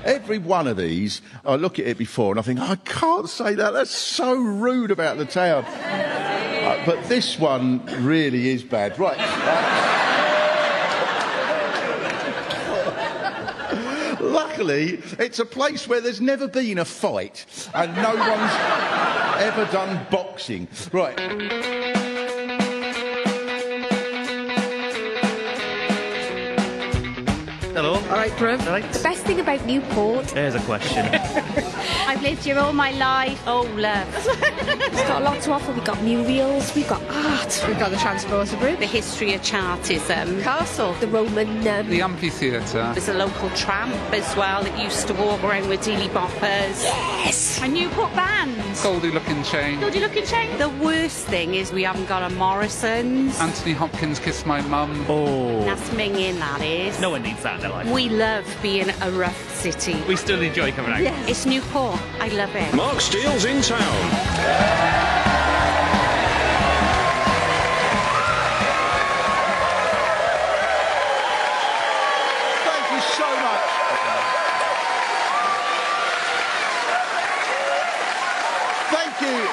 every one of these, I look at it before and I think, I can't say that. That's so rude about the town. But this one really is bad. Right. Luckily, it's a place where there's never been a fight and no one's ever done boxing. Right. Hello. All right, Bruv. Right. The best thing about Newport... There's a question. I've lived here all my life. Oh, love. It's got a lot to offer. We've got murals, we've got art, we've got the Transporter Bridge, The history of Chartism. Castle. the Roman... The amphitheatre. There's a local tramp as well that used to walk around with Dealey Boppers. Yes! A Newport band. Goldie Looking Chain. Goldie Looking Chain. The worst thing is we haven't got a Morrison's. Anthony Hopkins' Kiss My Mum. Oh. That's minging, that is. No one needs that in their life. We love being a rough city. We still enjoy coming out. Yes. It's Newport. I love it. Mark Steele's in town. Thank you so much. Thank you.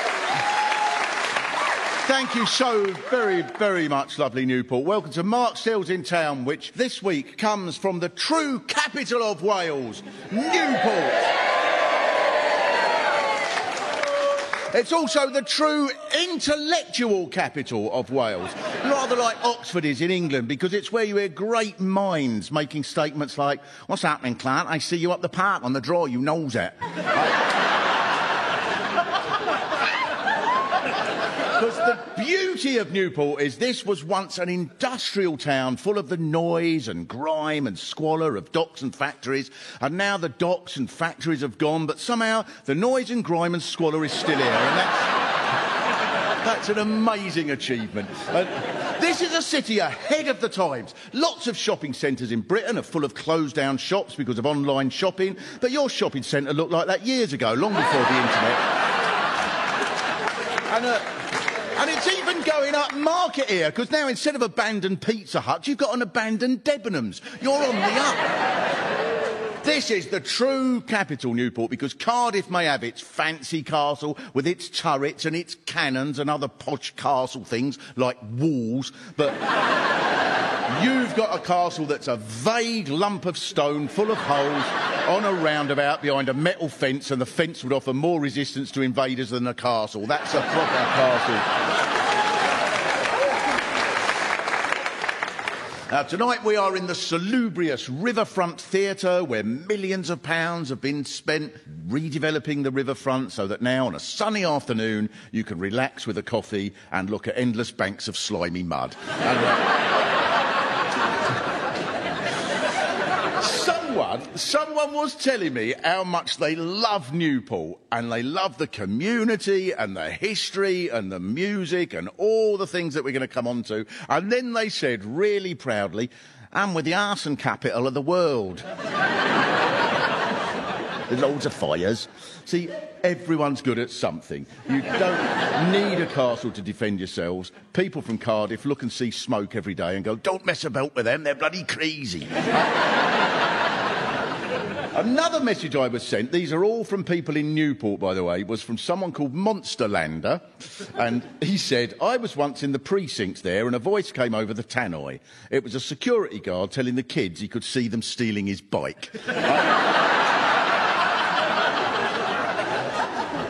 Thank you so very, very much, lovely Newport. Welcome to Mark Steele's in Town, which this week comes from the true capital of Wales, Newport. It's also the true intellectual capital of Wales, rather like Oxford is in England, because it's where you hear great minds making statements like, "What's happening, Clark? I see you up the park on the draw, you knows it." Because the beauty of Newport is this was once an industrial town full of the noise and grime and squalor of docks and factories, and now the docks and factories have gone, but somehow the noise and grime and squalor is still here, and that's an amazing achievement. This is a city ahead of the times. Lots of shopping centres in Britain are full of closed-down shops because of online shopping, but your shopping centre looked like that years ago, long before the internet. And it's even going up market here, because now instead of abandoned Pizza Hut, you've got an abandoned Debenhams. You're on the up. This is the true capital, Newport, because Cardiff may have its fancy castle with its turrets and its cannons and other posh castle things like walls, but you've got a castle that's a vague lump of stone full of holes on a roundabout behind a metal fence, and the fence would offer more resistance to invaders than a castle. That's a proper castle. Now, tonight we are in the salubrious Riverfront Theatre, where millions of pounds have been spent redeveloping the riverfront so that now, on a sunny afternoon, you can relax with a coffee and look at endless banks of slimy mud. Someone was telling me how much they love Newport, and they love the community and the history and the music and all the things that we're going to come on to. And then they said, really proudly, "And we're the arson capital of the world." There's loads of fires. See, everyone's good at something. You don't need a castle to defend yourselves. People from Cardiff look and see smoke every day and go, "Don't mess about with them, they're bloody crazy." Another message I was sent, these are all from people in Newport, by the way, was from someone called Monsterlander, and he said, "I was once in the precincts there and a voice came over the tannoy. It was a security guard telling the kids he could see them stealing his bike."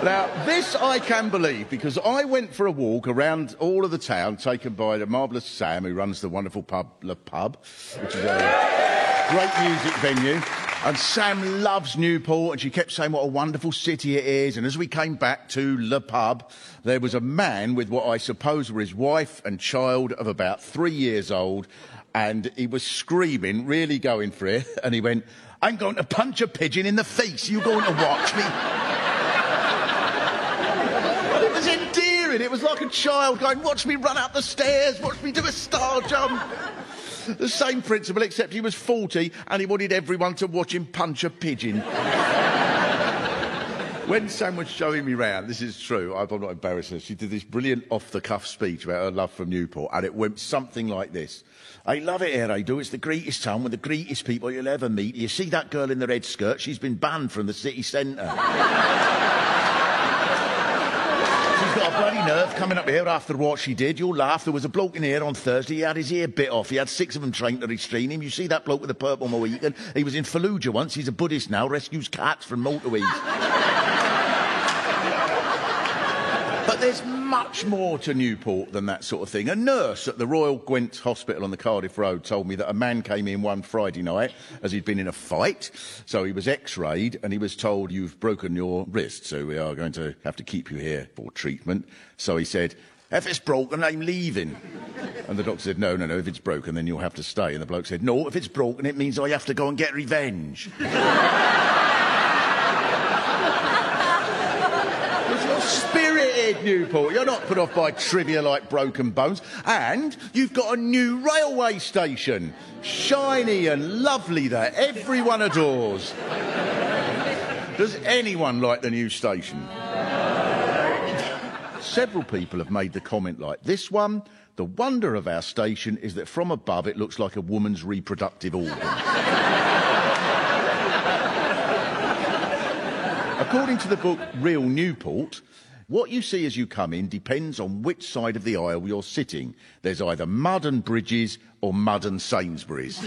Now, this I can believe, because I went for a walk around all of the town, taken by the marvellous Sam, who runs the wonderful pub, Le Pub, which is a great music venue. And Sam loves Newport, and she kept saying what a wonderful city it is. And as we came back to Le Pub, there was a man with what I suppose were his wife and child of about 3 years old, and he was screaming, really going for it, and he went, "I'm going to punch a pigeon in the face. You going to watch me?" It was endearing. It was like a child going, "Watch me run up the stairs. Watch me do a star jump." The same principle, except he was 40 and he wanted everyone to watch him punch a pigeon. When Sam was showing me round, this is true, I'm not embarrassing her, she did this brilliant off-the-cuff speech about her love from Newport, and it went something like this. I love it here, I do. It's the greatest town with the greatest people you'll ever meet. You see that girl in the red skirt? She's been banned from the city centre. She's got a bloody nerve coming up here after what she did. You'll laugh. There was a bloke in here on Thursday. He had his ear bit off. He had 6 of them trained to restrain him. You see that bloke with the purple Mohican? He was in Fallujah once. He's a Buddhist now. Rescues cats from motorways. But there's much more to Newport than that sort of thing. A nurse at the Royal Gwent Hospital on the Cardiff Road told me that a man came in one Friday night as he'd been in a fight. So he was x-rayed and he was told, you've broken your wrist, so we are going to have to keep you here for treatment. So he said, if it's broken, I'm leaving. And the doctor said, no, if it's broken, then you'll have to stay. And the bloke said, no, if it's broken, it means I have to go and get revenge. Spirited Newport. You're not put off by trivia like broken bones. And you've got a new railway station. Shiny and lovely that everyone adores. Does anyone like the new station? Several people have made the comment like this one. The wonder of our station is that from above it looks like a woman's reproductive organ. According to the book Real Newport, what you see as you come in depends on which side of the aisle you're sitting. There's either mud and Bridges or mud and Sainsbury's.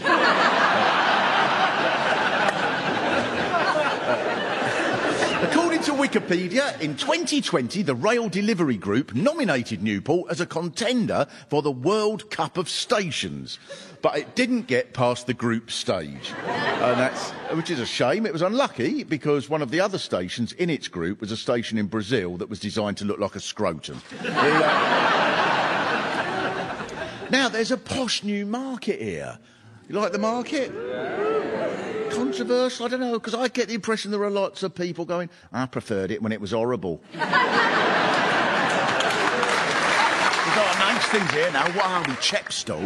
According to Wikipedia, in 2020, the Rail Delivery Group nominated Newport as a contender for the World Cup of Stations. But it didn't get past the group stage. Which is a shame. It was unlucky because one of the other stations in its group was a station in Brazil that was designed to look like a scrotum. Now, there's a posh new market here. You like the market? Controversial? I don't know, because I get the impression there are lots of people going, I preferred it when it was horrible. We've got nice things here now. What are we, Chepstow?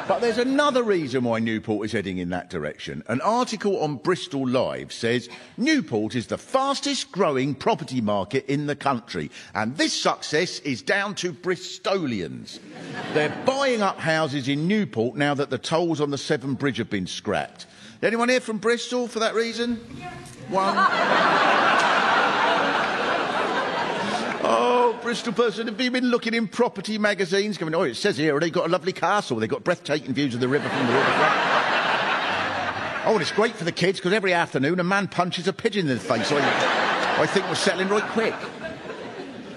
But there's another reason why Newport is heading in that direction. An article on Bristol Live says Newport is the fastest growing property market in the country. And this success is down to Bristolians. They're buying up houses in Newport now that the tolls on the Severn Bridge have been scrapped. Anyone here from Bristol for that reason? One. Oh, Bristol person, have you been looking in property magazines? Going, oh, it says here they've got a lovely castle. They've got breathtaking views of the river from the riverfront. Oh, and it's great for the kids because every afternoon a man punches a pigeon in the face. So I think we're settling right quick.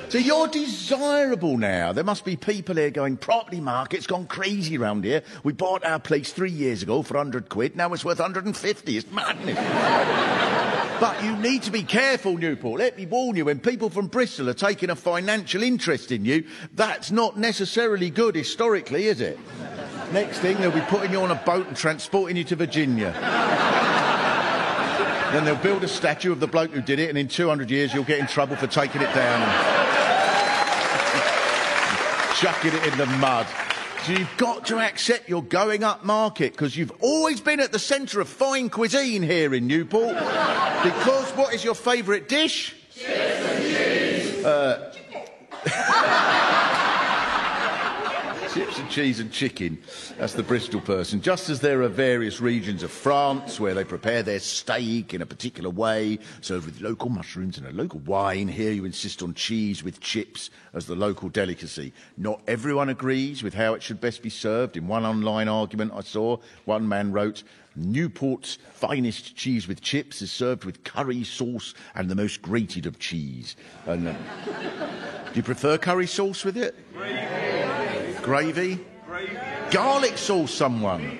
So you're desirable now. There must be people here going, property market's gone crazy round here. We bought our place 3 years ago for 100 quid. Now it's worth 150. It's madness. But you need to be careful, Newport. Let me warn you, when people from Bristol are taking a financial interest in you, that's not necessarily good historically, is it? Next thing, they'll be putting you on a boat and transporting you to Virginia. Then they'll build a statue of the bloke who did it, and in 200 years you'll get in trouble for taking it down and chucking it in the mud. So you've got to accept you're going up market, because you've always been at the centre of fine cuisine here in Newport. Because what is your favourite dish? Chips and cheese. Chips and cheese and chicken. That's the Bristol person. Just as there are various regions of France where they prepare their steak in a particular way, served with local mushrooms and a local wine, here you insist on cheese with chips as the local delicacy. Not everyone agrees with how it should best be served. In one online argument I saw, one man wrote, Newport's finest cheese with chips is served with curry sauce and the most grated of cheese. And, do you prefer curry sauce with it? Gravy? Garlic sauce, someone.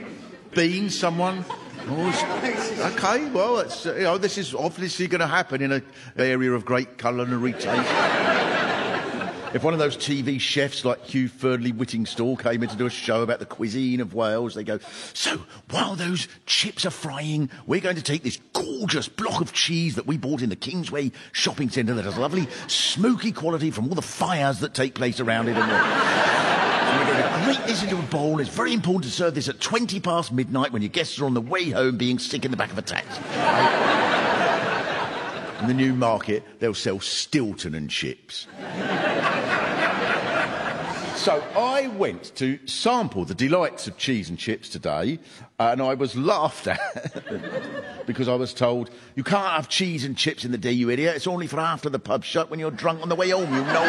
Beans, someone. Oh, OK, well, it's, this is obviously going to happen in an area of great culinary taste. If one of those TV chefs like Hugh Ferdley-Whittingstall came in to do a show about the cuisine of Wales, they go, so, while those chips are frying, we're going to take this gorgeous block of cheese that we bought in the Kingsway shopping centre that has a lovely smoky quality from all the fires that take place around it. And we're going to grate this into a bowl. It's very important to serve this at 20 past midnight when your guests are on the way home being sick in the back of a taxi. In the new market, they'll sell Stilton and chips. So I went to sample the delights of cheese and chips today, and I was laughed at because I was told, you can't have cheese and chips in the day, you idiot. It's only for after the pub shut when you're drunk on the way home, you know.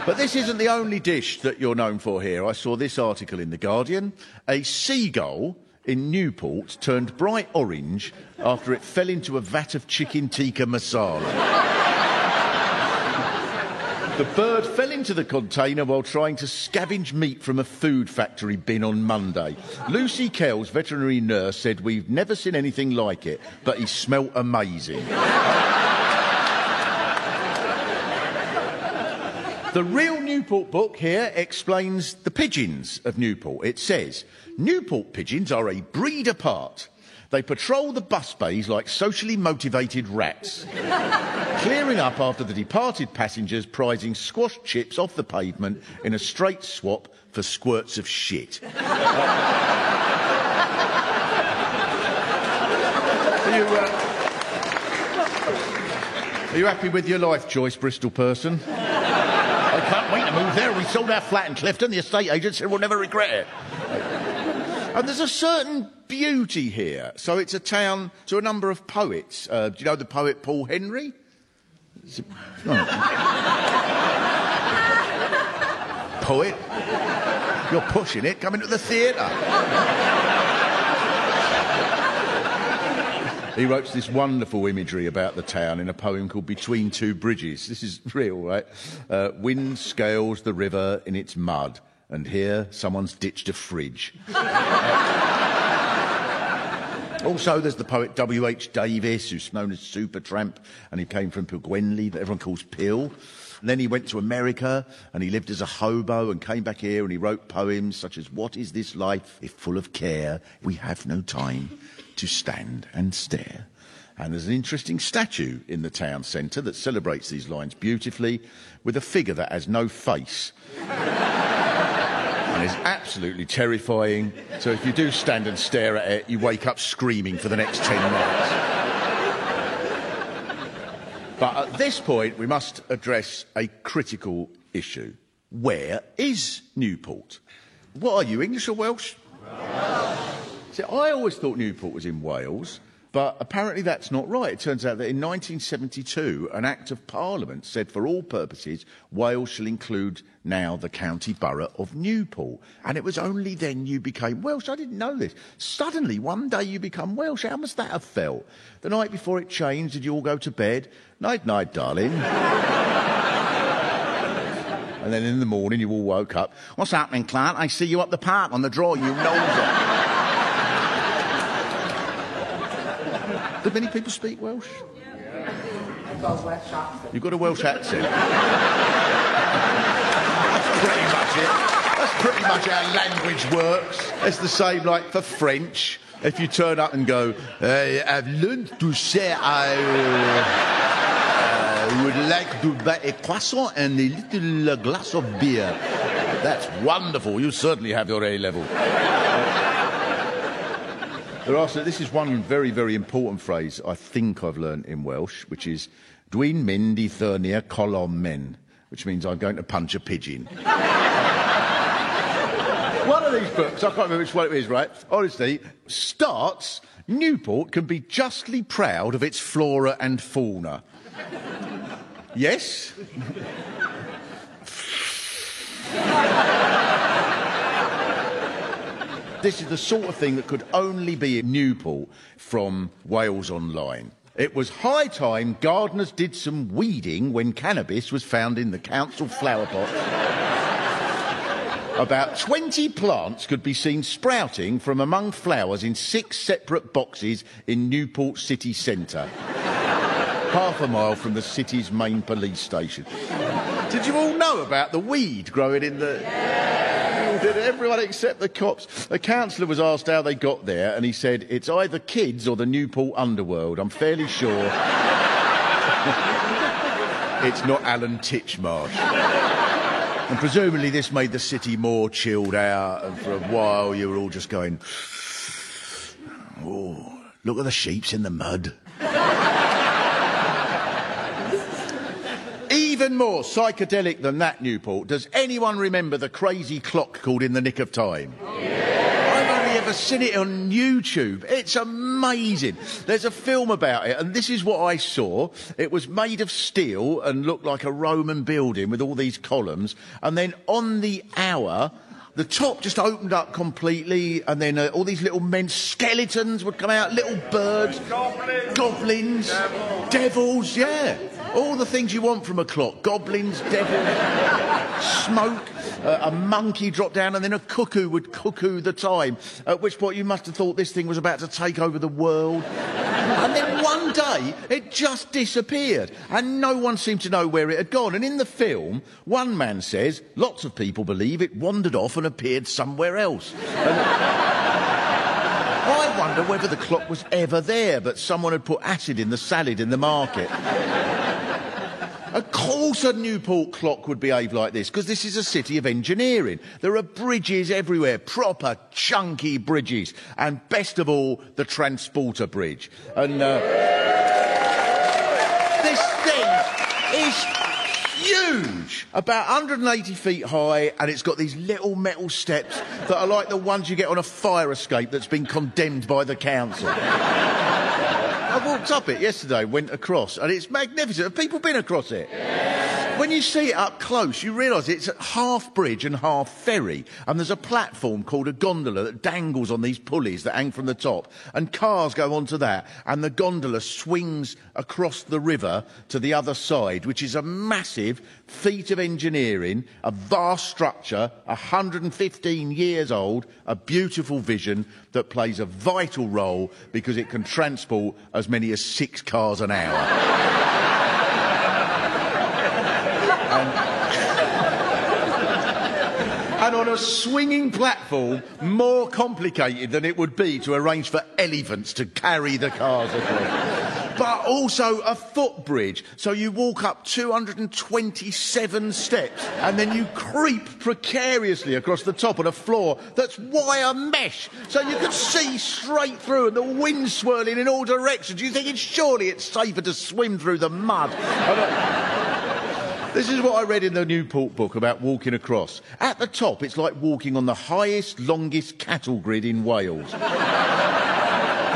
But this isn't the only dish that you're known for here. I saw this article in The Guardian. A seagull in Newport turned bright orange after it fell into a vat of chicken tikka masala. The bird fell into the container while trying to scavenge meat from a food factory bin on Monday. Lucy Kells, veterinary nurse, said, we've never seen anything like it, but he smelt amazing. The Real Newport book here explains the pigeons of Newport. It says, Newport pigeons are a breed apart. They patrol the bus bays like socially motivated rats, clearing up after the departed passengers prizing squashed chips off the pavement in a straight swap for squirts of shit. Are you happy with your life choice, Bristol person? I can't wait to move there. We sold our flat in Clifton. The estate agent said we'll never regret it. And there's a certain beauty here. So it's a town to a number of poets. Do you know the poet Paul Henry? Poet? You're pushing it. Come into the theatre. He wrote this wonderful imagery about the town in a poem called Between Two Bridges. This is real, right? Wind scales the river in its mud, and here someone's ditched a fridge. Also, there's the poet W.H. Davis, who's known as Supertramp, and he came from Pugwenley, that everyone calls Pill. And then he went to America, and he lived as a hobo, and came back here, and he wrote poems such as, what is this life if full of care? We have no time to stand and stare. And there's an interesting statue in the town centre that celebrates these lines beautifully, with a figure that has no face. And is absolutely terrifying. So if you do stand and stare at it, you wake up screaming for the next 10 minutes. But at this point, we must address a critical issue. Where is Newport? What are you, English or Welsh? See, I always thought Newport was in Wales, but apparently that's not right. It turns out that in 1972, an Act of Parliament said for all purposes, Wales shall include now the county borough of Newport. And it was only then you became Welsh. I didn't know this. Suddenly, one day you become Welsh. How must that have felt? The night before it changed, did you all go to bed? Night, night, darling. And then in the morning, you all woke up. What's happening, Clark? I see you up the park on the draw, you know. Do many people speak Welsh? Yeah. You've got a Welsh accent. That's pretty much it. That's pretty much how language works. It's the same like for French. If you turn up and go, I've learned to say I would like to buy a croissant and a little glass of beer. That's wonderful. You certainly have your A-level. This is one very, very important phrase I think I've learned in Welsh, which is Dwi'n mynd I thyrnu'r colom men, which means I'm going to punch a pigeon. One of these books, I can't remember which one it is, right? Honestly, starts, Newport can be justly proud of its flora and fauna. Yes? This is the sort of thing that could only be in Newport from Wales Online. It was high time gardeners did some weeding when cannabis was found in the council flower pot. About 20 plants could be seen sprouting from among flowers in 6 separate boxes in Newport city centre, half a mile from the city's main police station. Did you all know about the weed growing in the... Did everyone except the cops? The councillor was asked how they got there, and he said, it's either kids or the Newport underworld. I'm fairly sure it's not Alan Titchmarsh. And presumably this made the city more chilled out, and for a while you were all just going, oh, Look at the sheeps in the mud. Even more psychedelic than that, Newport, does anyone remember the crazy clock called In the Nick of Time? I've only ever seen it on YouTube. It's amazing. There's a film about it, and this is what I saw. It was made of steel and looked like a Roman building with all these columns, and then on the hour, the top just opened up completely, and then all these little men, skeletons would come out, little birds, goblins, devils, yeah. All the things you want from a clock. Goblins, devils, smoke, a monkey dropped down, and then a cuckoo would cuckoo the time, at which point you must have thought this thing was about to take over the world. And then one day, it just disappeared, and no one seemed to know where it had gone. And in the film, one man says, lots of people believe it wandered off and appeared somewhere else. I wonder whether the clock was ever there, but someone had put acid in the salad in the market. Of course a Newport clock would behave like this, because this is a city of engineering. There are bridges everywhere, proper chunky bridges, and best of all, the Transporter Bridge. And this thing is huge, about 180 feet high, and it's got these little metal steps that are like the ones you get on a fire escape that's been condemned by the council. I walked up it yesterday, went across, and it's magnificent. Have people been across it? Yeah. When you see it up close, you realise it's half bridge and half ferry, and there's a platform called a gondola that dangles on these pulleys that hang from the top, and cars go onto that, and the gondola swings across the river to the other side, which is a massive feat of engineering, a vast structure, 115 years old, a beautiful vision that plays a vital role because it can transport as many as 6 cars an hour. And on a swinging platform, more complicated than it would be to arrange for elephants to carry the cars across. But also a footbridge, so you walk up 227 steps and then you creep precariously across the top on a floor that's wire mesh, so you can see straight through and the wind's swirling in all directions. You're thinking, surely it's safer to swim through the mud. This is what I read in the Newport book about walking across. At the top, it's like walking on the highest, longest cattle grid in Wales. The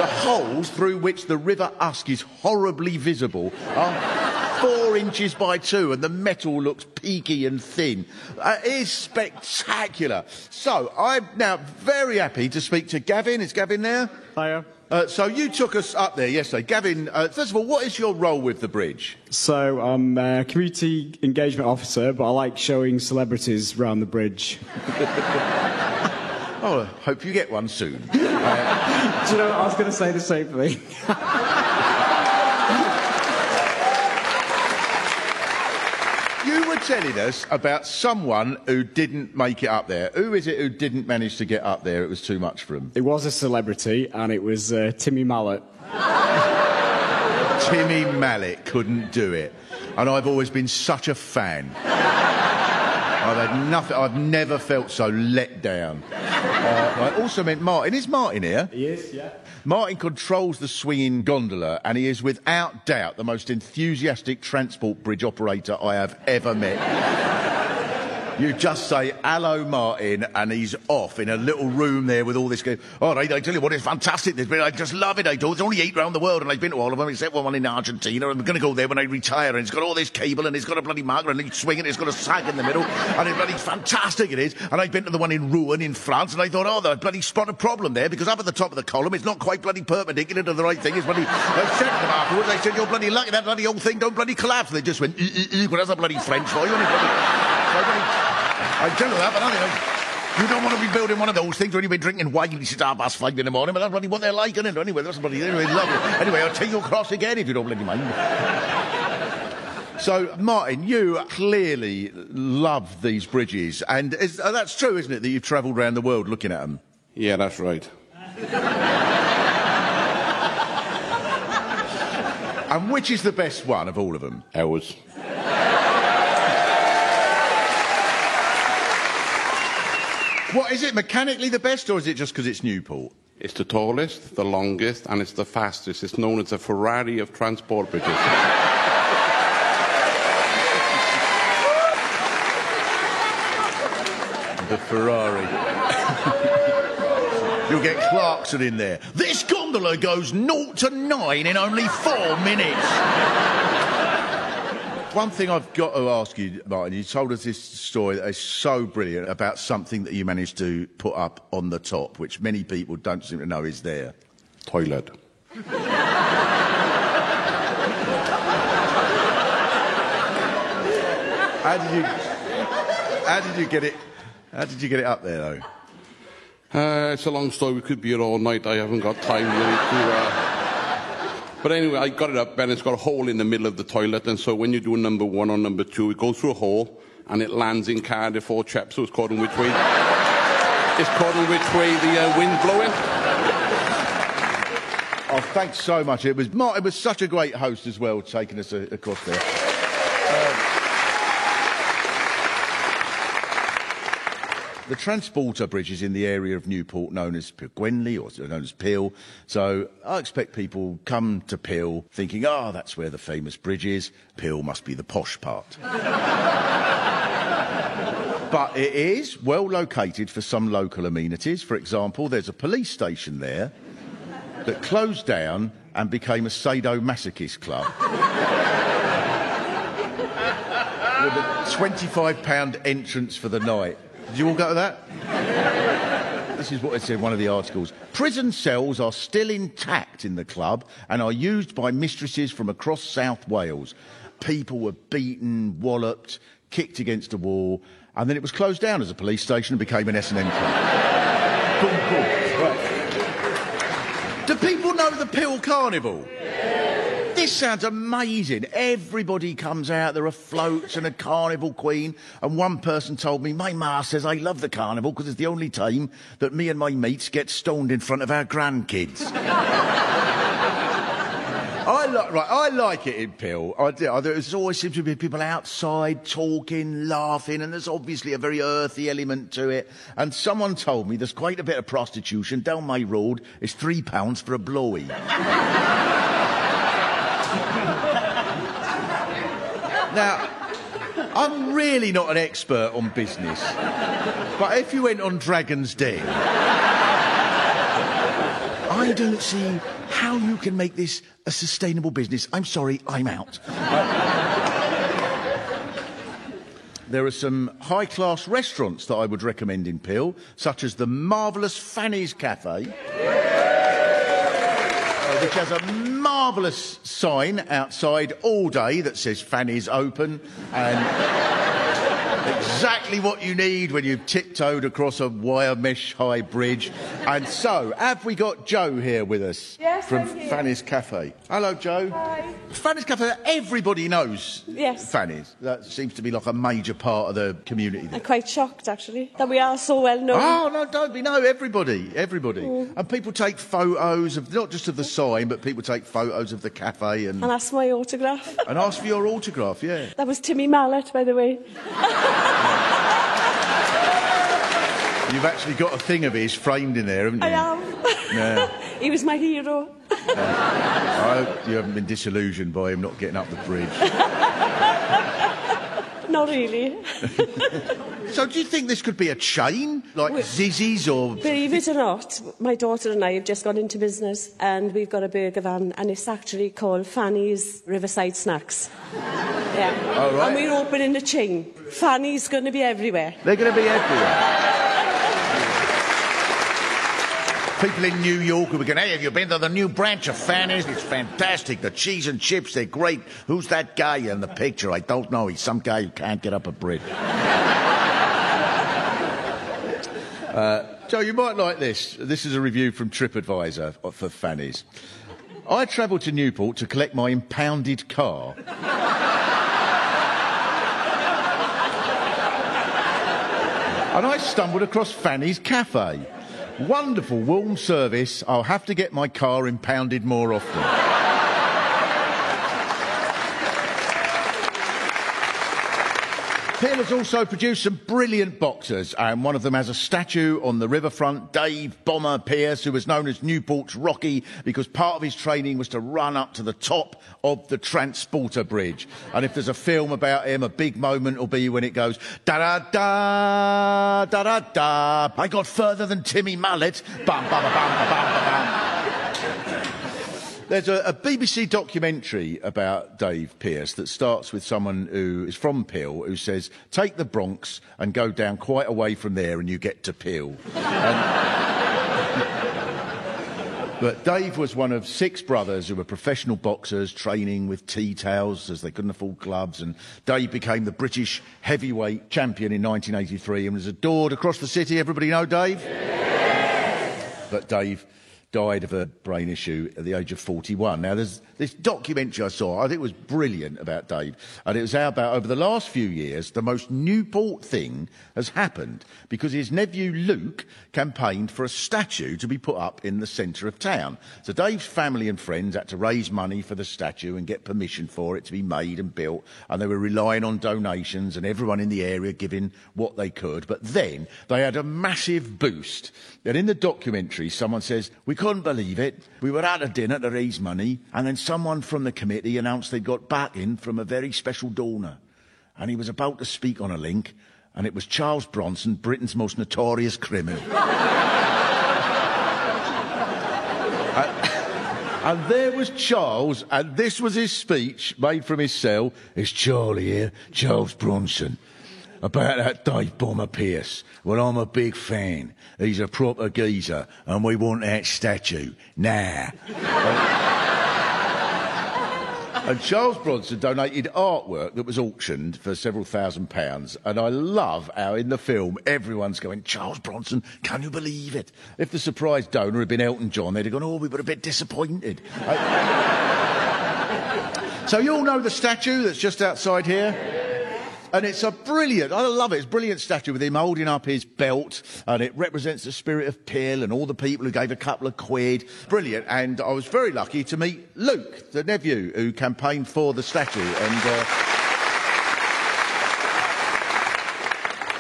holes through which the River Usk is horribly visible are 4 inches by 2, and the metal looks peaky and thin. It is spectacular. So, I'm now very happy to speak to Gavin. Is Gavin there? Hiya. So you took us up there yesterday. Gavin, first of all, what is your role with the bridge? So I'm a community engagement officer, but I like showing celebrities around the bridge. Oh, I hope you get one soon. Do you know what? I was going to say the same thing. You were telling us about someone who didn't make it up there. Who is it who didn't manage to get up there? It was too much for him. It was a celebrity, and it was Timmy Mallet. Timmy Mallet couldn't do it. And I've always been such a fan. I've never felt so let down. I also meant Martin. Is Martin here? He is, yeah. Martin controls the swinging gondola, and he is without doubt the most enthusiastic transport bridge operator I have ever met. You just say, hello, Martin, and he's off in a little room there with all this... Oh, I tell you what, it's fantastic. I just love it, I do. There's only 8 round the world, and I've been to all of them, except one in Argentina. I'm going to go there when I retire, and it's got all this cable, and it's got a bloody marker, and it's swinging, it's got a sag in the middle, and it's bloody fantastic it is. And I've been to the one in Rouen in France, and I thought, oh, they bloody spot a problem there, because up at the top of the column, it's not quite bloody perpendicular to the right thing. It's bloody... I said to them afterwards, I said, you're bloody lucky, that bloody old thing don't bloody collapse. And they just went, well, that's a bloody French for you, I tell you that, but anyway, you don't want to be building one of those things when you've been drinking wine at 5:30 in the morning, but that's bloody what they're like, isn't it? Anyway, that's bloody lovely. Anyway, I'll take you across again if you don't bloody mind. So, Martin, you clearly love these bridges, and that's true, isn't it, that you've travelled around the world looking at them? Yeah, that's right. And which is the best one of all of them? Ours. What, is it mechanically the best, or is it just because it's Newport? It's the tallest, the longest, and it's the fastest. It's known as the Ferrari of transport bridges. The Ferrari. You'll get Clarkson in there. This gondola goes 0 to 9 in only 4 minutes. One thing I've got to ask you, Martin, you told us this story that is so brilliant about something that you managed to put up on the top, which many people don't seem to know is there. Toilet. How did you get it? How did you get it up there, though? It's a long story. We could be here all night. I haven't got time really to... But anyway, I got it up, and it's got a hole in the middle of the toilet, and so when you do number 1 or number 2, it goes through a hole, and it lands in Cardiff or Chep, so it's according which way... It's according which way the wind's blowing. Oh, thanks so much. It was such a great host as well, taking us across there. The transporter bridge is in the area of Newport known as Gwenley, or known as Peel. So I expect people come to Peel thinking, that's where the famous bridge is. Peel must be the posh part. But it is well located for some local amenities. For example, there's a police station there that closed down and became a sadomasochist club. With a £25 entrance for the night. Did you all go to that? This is what it said in one of the articles. Prison cells are still intact in the club and are used by mistresses from across South Wales. People were beaten, walloped, kicked against a wall, and then it was closed down as a police station and became an S&M club. Cool. Right. Do people know the Peel Carnival? This sounds amazing. Everybody comes out, there are floats and a carnival queen, and one person told me, my ma says I love the carnival because it's the only time that me and my mates get stoned in front of our grandkids. I like it in Peel. I do. There always seems to be people outside talking, laughing, and there's obviously a very earthy element to it. And someone told me there's quite a bit of prostitution down my road. It's £3 for a blowy. Now, I'm really not an expert on business, but if you went on Dragon's Den, I don't see how you can make this a sustainable business. I'm sorry, I'm out. There are some high-class restaurants that I would recommend in Peel, such as the marvellous Fanny's Cafe, which has a marvellous sign outside all day that says Fanny's open, and exactly what you need when you've tiptoed across a wire mesh high bridge. And so, have we got Joe here with us? Yes, from I'm here. Fanny's Cafe. Hello, Joe. Hi. Fanny's Cafe, everybody knows Yes. Fanny's. That seems to be like a major part of the community there. I'm quite shocked, actually, that we are so well known. Oh, no, don't be. No, everybody. And people take photos of, not just of the sign, but people take photos of the cafe and And ask my autograph. and ask for your autograph, yeah. That was Timmy Mallet, by the way. You've actually got a thing of his framed in there, haven't you? I am. Yeah. He was my hero. I hope you haven't been disillusioned by him not getting up the bridge. Not really. So do you think this could be a chain? Like Zizzy's or... Believe it or not, my daughter and I have just gone into business and we've got a burger van and it's actually called Fanny's Riverside Snacks. Yeah. Oh, right. And we're opening a chain. Fanny's going to be everywhere. They're going to be everywhere. People in New York who are going, hey, have you been to the new branch of Fanny's? It's fantastic. The cheese and chips, they're great. Who's that guy in the picture? I don't know. He's some guy who can't get up a bridge. Joe, you might like this. This is a review from TripAdvisor for Fanny's. I travelled to Newport to collect my impounded car. And I stumbled across Fanny's Cafe. Wonderful, warm service. I'll have to get my car impounded more often. Peel has also produced some brilliant boxers, and one of them has a statue on the riverfront. Dave Bomber Pearce, who was known as Newport's Rocky because part of his training was to run up to the top of the Transporter Bridge. And if there's a film about him, a big moment will be when it goes da-da-da, da-da-da. I got further than Timmy Mallet. Bum, bum, bum, bum, bum, bum. There's a BBC documentary about Dave Pearce that starts with someone who is from Peel who says, take the Bronx and go down quite a way from there and you get to Peel. But Dave was one of 6 brothers who were professional boxers training with tea towels as they couldn't afford gloves, and Dave became the British heavyweight champion in 1983 and was adored across the city. Everybody know Dave? Yes. But Dave died of a brain issue at the age of 41. Now, there's this documentary I saw, I think it was brilliant, about Dave, and it was how about over the last few years, the most Newport thing has happened because his nephew Luke campaigned for a statue to be put up in the centre of town. So Dave's family and friends had to raise money for the statue and get permission for it to be made and built, and they were relying on donations and everyone in the area giving what they could. But then they had a massive boost. And in the documentary, someone says, we couldn't believe it. We were at a dinner to raise money, and then someone from the committee announced they'd got backing from a very special donor. And he was about to speak on a link, and it was Charles Bronson, Britain's most notorious criminal. And there was Charles, and this was his speech, made from his cell. It's Charlie here, Charles Bronson. About that Dave Bomber Pearce. Well, I'm a big fan. He's a proper geezer, and we want that statue. Nah. And Charles Bronson donated artwork that was auctioned for several £1,000s, and I love how in the film everyone's going, Charles Bronson, can you believe it? If the surprise donor had been Elton John, they'd have gone, oh, we were a bit disappointed. So you all know the statue that's just outside here? And it's a brilliant, I love it, it's a brilliant statue with him holding up his belt, and it represents the spirit of Peel and all the people who gave a couple of quid. Brilliant, and I was very lucky to meet Luke, the nephew, who campaigned for the statue. And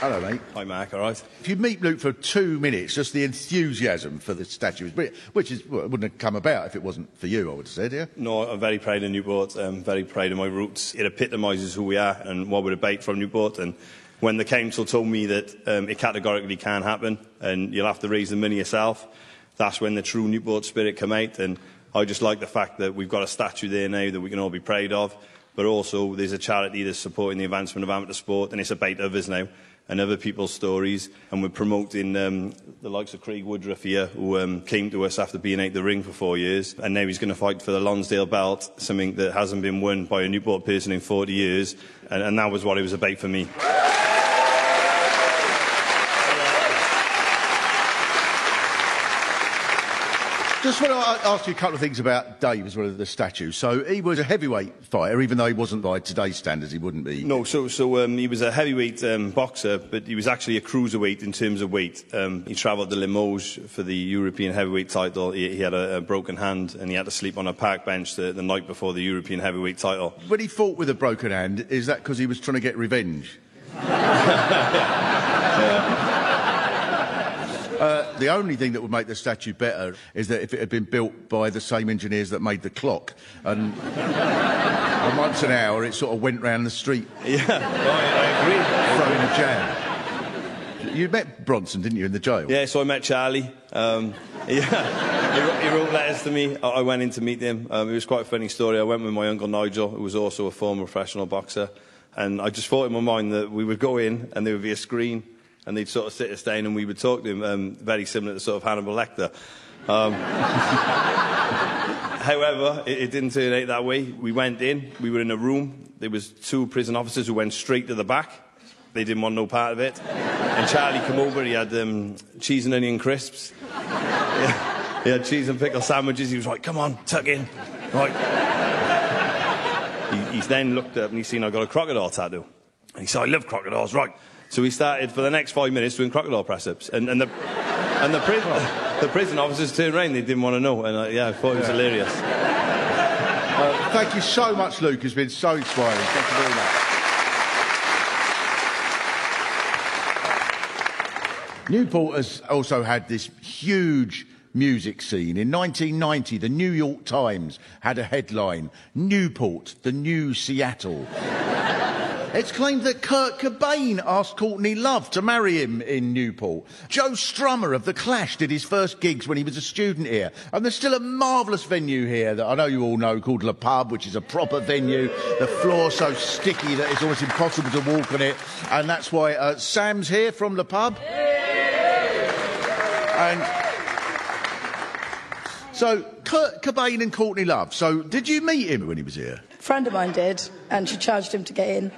hello, mate. Hi, Mark, all right? If you meet Luke for 2 minutes, just the enthusiasm for the statue is brilliant, which is, well, it wouldn't have come about if it wasn't for you, I would have said, yeah? No, I'm very proud of Newport. I'm very proud of my roots. It epitomises who we are and what we're about from Newport. And when the council told me that it categorically can't happen and you'll have to raise the money yourself, that's when the true Newport spirit came out. And I just like the fact that we've got a statue there now that we can all be proud of, but also there's a charity that's supporting the advancement of amateur sport, and it's about others now and other people's stories, and we're promoting the likes of Craig Woodruff here, who came to us after being out the ring for 4 years, and now he's going to fight for the Lonsdale belt, something that hasn't been won by a Newport person in 40 years, and that was what it was about for me. Just want to ask you a couple of things about Dave as well as the statue. So he was a heavyweight fighter, even though he wasn't by today's standards, he wouldn't be. No, so he was a heavyweight boxer, but he was actually a cruiserweight in terms of weight. He travelled to Limoges for the European heavyweight title. He had a broken hand, and he had to sleep on a park bench the night before the European heavyweight title. When he fought with a broken hand, is that because he was trying to get revenge? The only thing that would make the statue better is that if it had been built by the same engineers that made the clock, and once an hour it sort of went round the street. Yeah, I agree. Throwing a jam. You met Bronson, didn't you, in the jail? Yeah, so I met Charlie. He wrote letters to me. I went in to meet him. It was quite a funny story. I went with my uncle Nigel, who was also a former professional boxer, and I just thought in my mind that we would go in and there would be a screen, and they'd sort of sit us down and we would talk to him, very similar to sort of Hannibal Lecter. However, it didn't turn out that way. We went in, we were in a room, there was 2 prison officers who went straight to the back. They didn't want no part of it. And Charlie came over, he had cheese and onion crisps. He had cheese and pickle sandwiches. He was like, come on, tuck in. Right. He's then looked up and he's seen I got a crocodile tattoo. And he said, I love crocodiles, right. So we started for the next 5 minutes doing crocodile press-ups. And the prison officers turned around, they didn't want to know. And I thought it was hilarious. Thank you so much, Luke. It's been so inspiring. Thank you very much. Newport has also had this huge music scene. In 1990, the New York Times had a headline, Newport, the new Seattle. It's claimed that Kurt Cobain asked Courtney Love to marry him in Newport. Joe Strummer of The Clash did his first gigs when he was a student here. And there's still a marvellous venue here that I know you all know called Le Pub, which is a proper venue. The floor's so sticky that it's almost impossible to walk on it. And that's why Sam's here from Le Pub. And so, Kurt Cobain and Courtney Love. So, did you meet him when he was here? A friend of mine did, and she charged him to get in.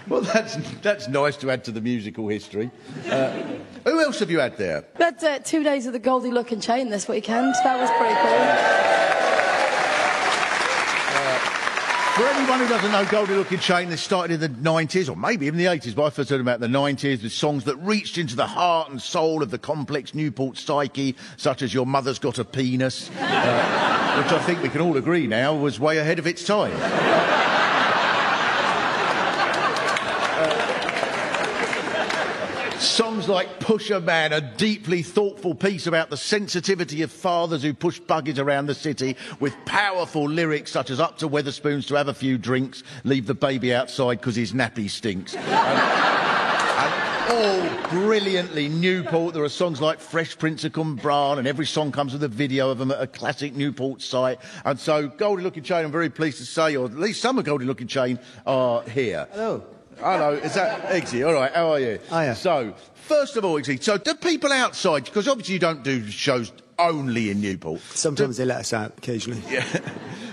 Well, that's nice to add to the musical history. Who else have you had there? We had 2 days of the Goldie Looking Chain this weekend. That was pretty cool. For anyone who doesn't know Goldie Looking Chain, they started in the 90s, or maybe even the 80s, but I first heard about the 90s, with songs that reached into the heart and soul of the complex Newport psyche, such as Your Mother's Got a Penis, which I think we can all agree now was way ahead of its time. Songs like Pusher Man, a deeply thoughtful piece about the sensitivity of fathers who push buggies around the city, with powerful lyrics such as Up to Weatherspoons to have a few drinks, leave the baby outside 'cause his nappy stinks. And all brilliantly Newport. There are songs like Fresh Prince of Cumbrawn, and every song comes with a video of them at a classic Newport site. And so Goldie Looking Chain, I'm very pleased to say, or at least some of Goldie Looking Chain are here. Hello. Hello, is that Eggsy? All right, how are you? Hiya. So, first of all, Eggsy, so do people outside, because obviously you don't do shows only in Newport. Sometimes they let us out, occasionally. Yeah.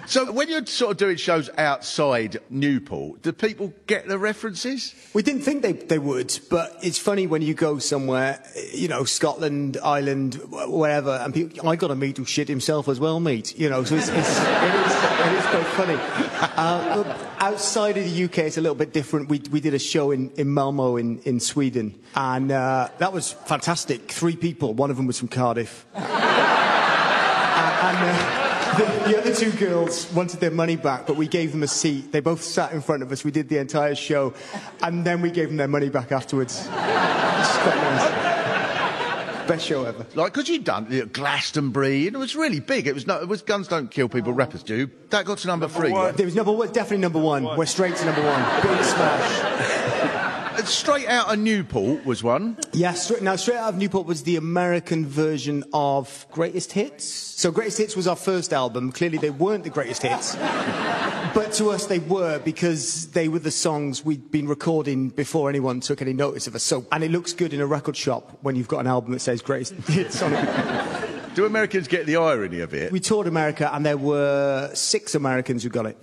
So when you're sort of doing shows outside Newport, do people get the references? We didn't think they would, but it's funny when you go somewhere, you know, Scotland, Ireland, wherever, and people, I got a mate who shit himself as well, mate. You know, so it is quite funny. Outside of the UK, it's a little bit different. We did a show in Malmö in Sweden, and that was fantastic. 3 people, one of them was from Cardiff. The other 2 girls wanted their money back, but we gave them a seat. They both sat in front of us. We did the entire show, and then we gave them their money back afterwards. It's quite nice. Best show ever. Like, because you'd done Glastonbury, and it was really big. It was Guns Don't Kill People, Rappers Do. That got to number 3. Right? It was definitely number 1. We're straight to number 1. Big smash. Straight Out of Newport was one. Yeah, Straight Out of Newport was the American version of Greatest Hits. So Greatest Hits was our first album. Clearly they weren't the greatest hits. But to us they were, because they were the songs we'd been recording before anyone took any notice of us. So, and it looks good in a record shop when you've got an album that says Greatest Hits on it. Do Americans get the irony of it? We toured America and there were 6 Americans who got it.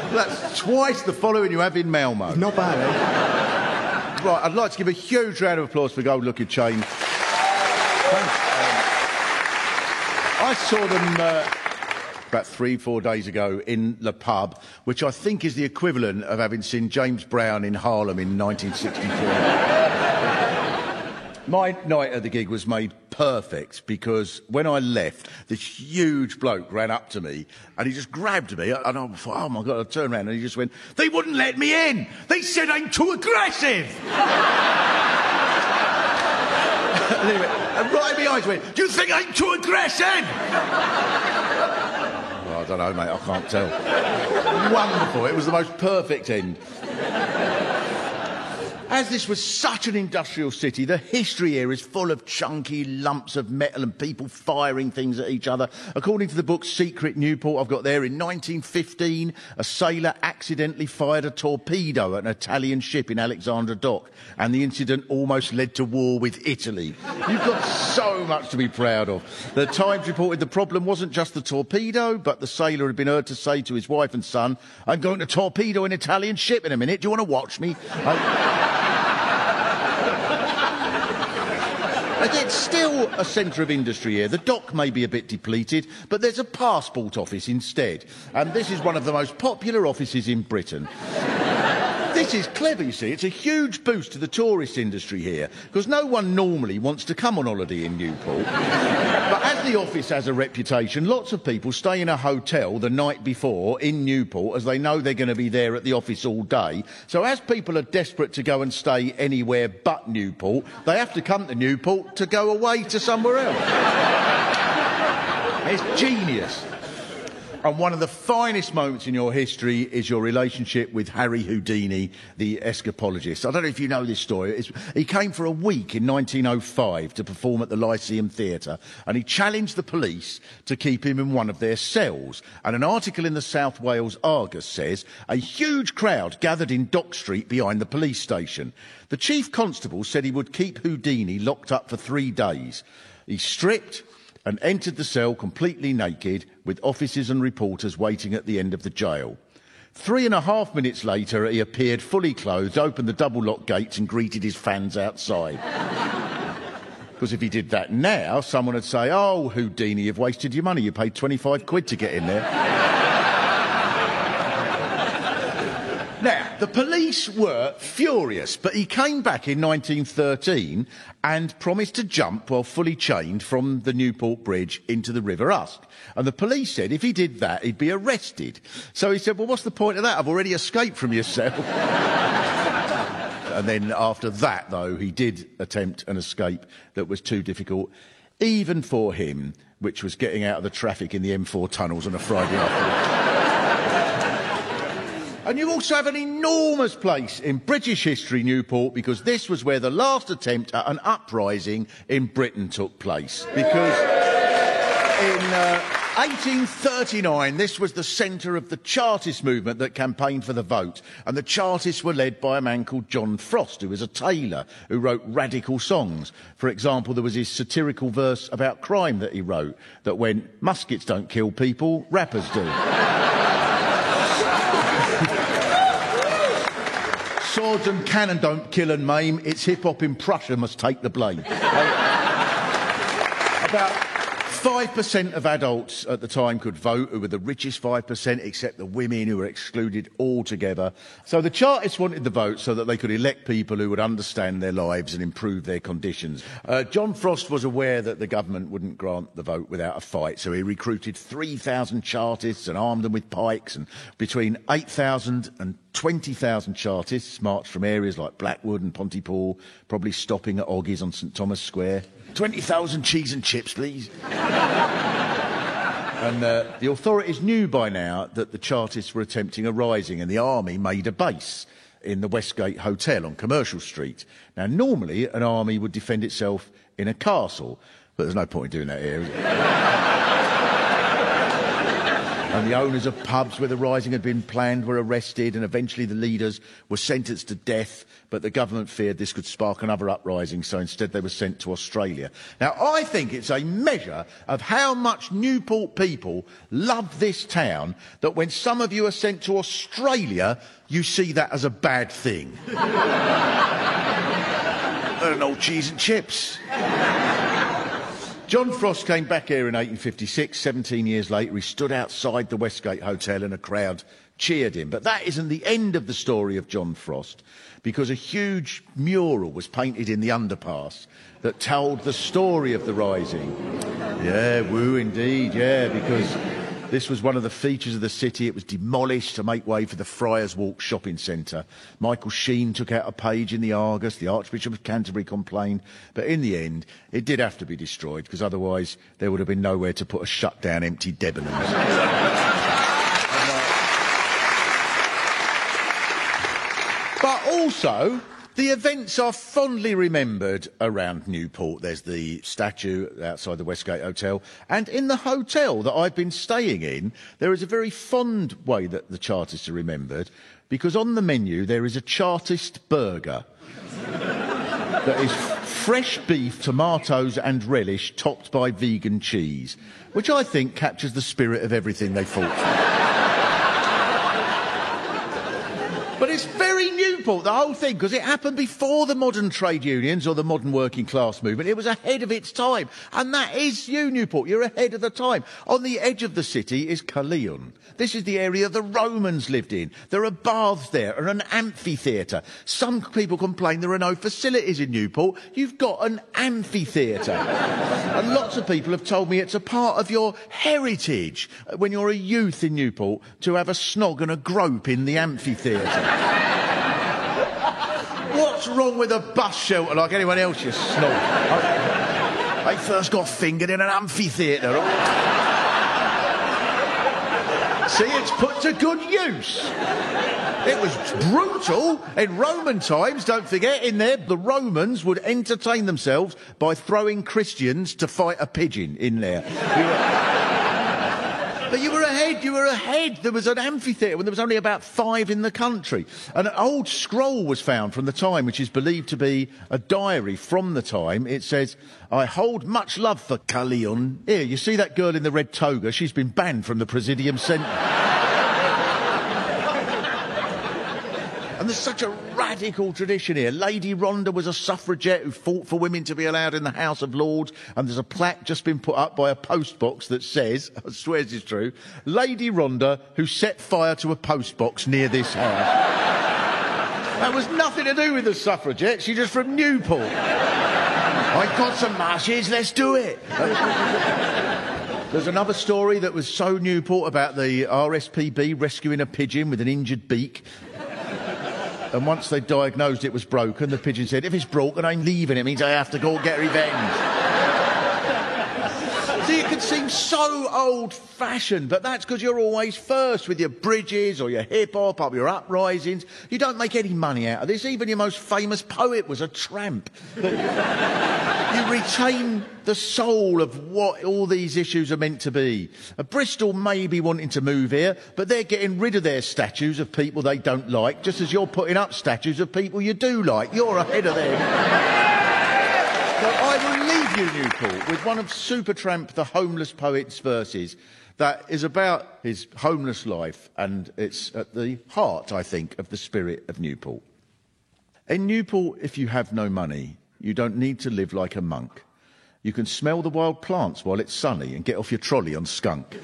That's twice the following you have in Malmö. Not bad, eh? Right, I'd like to give a huge round of applause for Gold Looking Chain. I saw them about 3-4 days ago in Le Pub, which I think is the equivalent of having seen James Brown in Harlem in 1964. My night at the gig was made perfect because when I left, this huge bloke ran up to me and he just grabbed me and I thought, oh my God, I turned around and he just went, they wouldn't let me in. They said I'm too aggressive. And right in my eyes went, do you think I'm too aggressive? Well, I don't know, mate, I can't tell. Wonderful, it was the most perfect end. As this was such an industrial city, the history here is full of chunky lumps of metal and people firing things at each other. According to the book Secret Newport I've got there, in 1915, a sailor accidentally fired a torpedo at an Italian ship in Alexandra Dock, and the incident almost led to war with Italy. You've got so much to be proud of. The Times reported the problem wasn't just the torpedo, but the sailor had been heard to say to his wife and son, I'm going to torpedo an Italian ship in a minute. Do you want to watch me? It's still a centre of industry here. The dock may be a bit depleted, but there's a passport office instead. And this is one of the most popular offices in Britain. This is clever, you see. It's a huge boost to the tourist industry here, because no one normally wants to come on holiday in Newport. But as the office has a reputation, lots of people stay in a hotel the night before in Newport, as they know they're going to be there at the office all day. So as people are desperate to go and stay anywhere but Newport, they have to come to Newport to go away to somewhere else. It's genius. And one of the finest moments in your history is your relationship with Harry Houdini, the escapologist. I don't know if you know this story. He came for a week in 1905 to perform at the Lyceum Theatre, and he challenged the police to keep him in one of their cells. And an article in the South Wales Argus says, a huge crowd gathered in Dock Street behind the police station. The chief constable said he would keep Houdini locked up for 3 days. He stripped and entered the cell completely naked, with officers and reporters waiting at the end of the jail. 3.5 minutes later, he appeared fully clothed, opened the double-lock gates and greeted his fans outside. Because if he did that now, someone would say, "Oh, Houdini, you've wasted your money. You paid 25 quid to get in there." Now, the police were furious, but he came back in 1913 and promised to jump while fully chained from the Newport Bridge into the River Usk. And the police said if he did that, he'd be arrested. So he said, "Well, what's the point of that? I've already escaped from your cell." And then after that, though, he did attempt an escape that was too difficult, even for him, which was getting out of the traffic in the M4 tunnels on a Friday afternoon. And you also have an enormous place in British history, Newport, because this was where the last attempt at an uprising in Britain took place. Because in 1839, this was the centre of the Chartist movement that campaigned for the vote. And the Chartists were led by a man called John Frost, who was a tailor, who wrote radical songs. For example, there was his satirical verse about crime that he wrote, that went, "Muskets don't kill people, rappers do." Swords and cannon don't kill and maim, it's hip-hop in Prussia must take the blame. About 5% of adults at the time could vote, who were the richest 5%, except the women, who were excluded altogether. So the Chartists wanted the vote so that they could elect people who would understand their lives and improve their conditions. John Frost was aware that the government wouldn't grant the vote without a fight, so he recruited 3,000 Chartists and armed them with pikes, and between 8,000 and 20,000 Chartists marched from areas like Blackwood and Pontypool, probably stopping at Oggie's on St Thomas Square. 20,000 cheese and chips, please. And the authorities knew by now that the Chartists were attempting a rising, and the army made a base in the Westgate Hotel on Commercial Street. Now, normally, an army would defend itself in a castle, but there's no point in doing that here, is there? And the owners of pubs where the rising had been planned were arrested, and eventually the leaders were sentenced to death, but the government feared this could spark another uprising, so instead they were sent to Australia. Now, I think it's a measure of how much Newport people love this town that when some of you are sent to Australia, you see that as a bad thing. An old cheese and chips. John Frost came back here in 1856. 17 years later, he stood outside the Westgate Hotel and a crowd cheered him. But that isn't the end of the story of John Frost, because a huge mural was painted in the underpass that told the story of the rising. Yeah, woo indeed, yeah, because this was one of the features of the city. It was demolished to make way for the Friars Walk shopping centre. Michael Sheen took out a page in the Argus. The Archbishop of Canterbury complained. But in the end, it did have to be destroyed, because otherwise there would have been nowhere to put a shut-down empty Debenhams. But also, the events are fondly remembered around Newport. There's the statue outside the Westgate Hotel. And in the hotel that I've been staying in, there is a very fond way that the Chartists are remembered, because on the menu there is a Chartist burger that is fresh beef, tomatoes and relish topped by vegan cheese, which I think captures the spirit of everything they fought for. But it's very new. Newport, the whole thing, because it happened before the modern trade unions or the modern working class movement. It was ahead of its time. And that is you, Newport. You're ahead of the time. On the edge of the city is Caerleon. This is the area the Romans lived in. There are baths there and an amphitheatre. Some people complain there are no facilities in Newport. You've got an amphitheatre. And lots of people have told me it's a part of your heritage when you're a youth in Newport to have a snog and a grope in the amphitheatre. What's wrong with a bus shelter like anyone else, you snog? They first got fingered in an amphitheatre. See, it's put to good use. It was brutal in Roman times, don't forget. In there, the Romans would entertain themselves by throwing Christians to fight a pigeon in there. But you were ahead. There was an amphitheatre when there was only about 5 in the country. And an old scroll was found from the time, which is believed to be a diary from the time. It says, I hold much love for Caerleon. Here, you see that girl in the red toga? She's been banned from the Presidium Centre. And there's such a radical tradition here. Lady Rhondda was a suffragette who fought for women to be allowed in the House of Lords, and there's a plaque just been put up by a post box that says, I swear this is true, Lady Rhondda who set fire to a post box near this house. That was nothing to do with the suffragettes, she's just from Newport. I got some mashes, let's do it. There's another story that was so Newport about the RSPB rescuing a pigeon with an injured beak. And once they diagnosed it was broken, the pigeon said, if it's broken, I'm leaving. It means I have to go get revenge. See, it can seem so old-fashioned, but that's because you're always first with your bridges or your hip-hop or your uprisings. You don't make any money out of this. Even your most famous poet was a tramp. You retain the soul of what all these issues are meant to be. Bristol may be wanting to move here, but they're getting rid of their statues of people they don't like, just as you're putting up statues of people you do like. You're ahead of them. So I will leave you, Newport, with one of Supertramp the homeless poet's verses that is about his homeless life, and it's at the heart, I think, of the spirit of Newport. In Newport, if you have no money, you don't need to live like a monk. You can smell the wild plants while it's sunny and get off your trolley on skunk.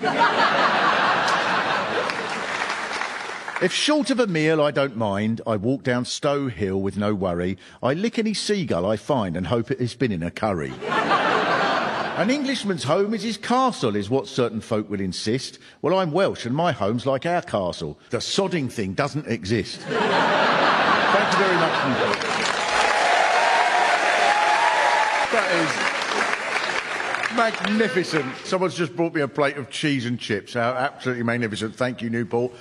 If short of a meal I don't mind, I walk down Stow Hill with no worry. I lick any seagull I find and hope it has been in a curry. An Englishman's home is his castle, is what certain folk will insist. Well, I'm Welsh and my home's like our castle. The sodding thing doesn't exist. Thank you very much, Newport. That is magnificent. Someone's just brought me a plate of cheese and chips. How absolutely magnificent. Thank you, Newport.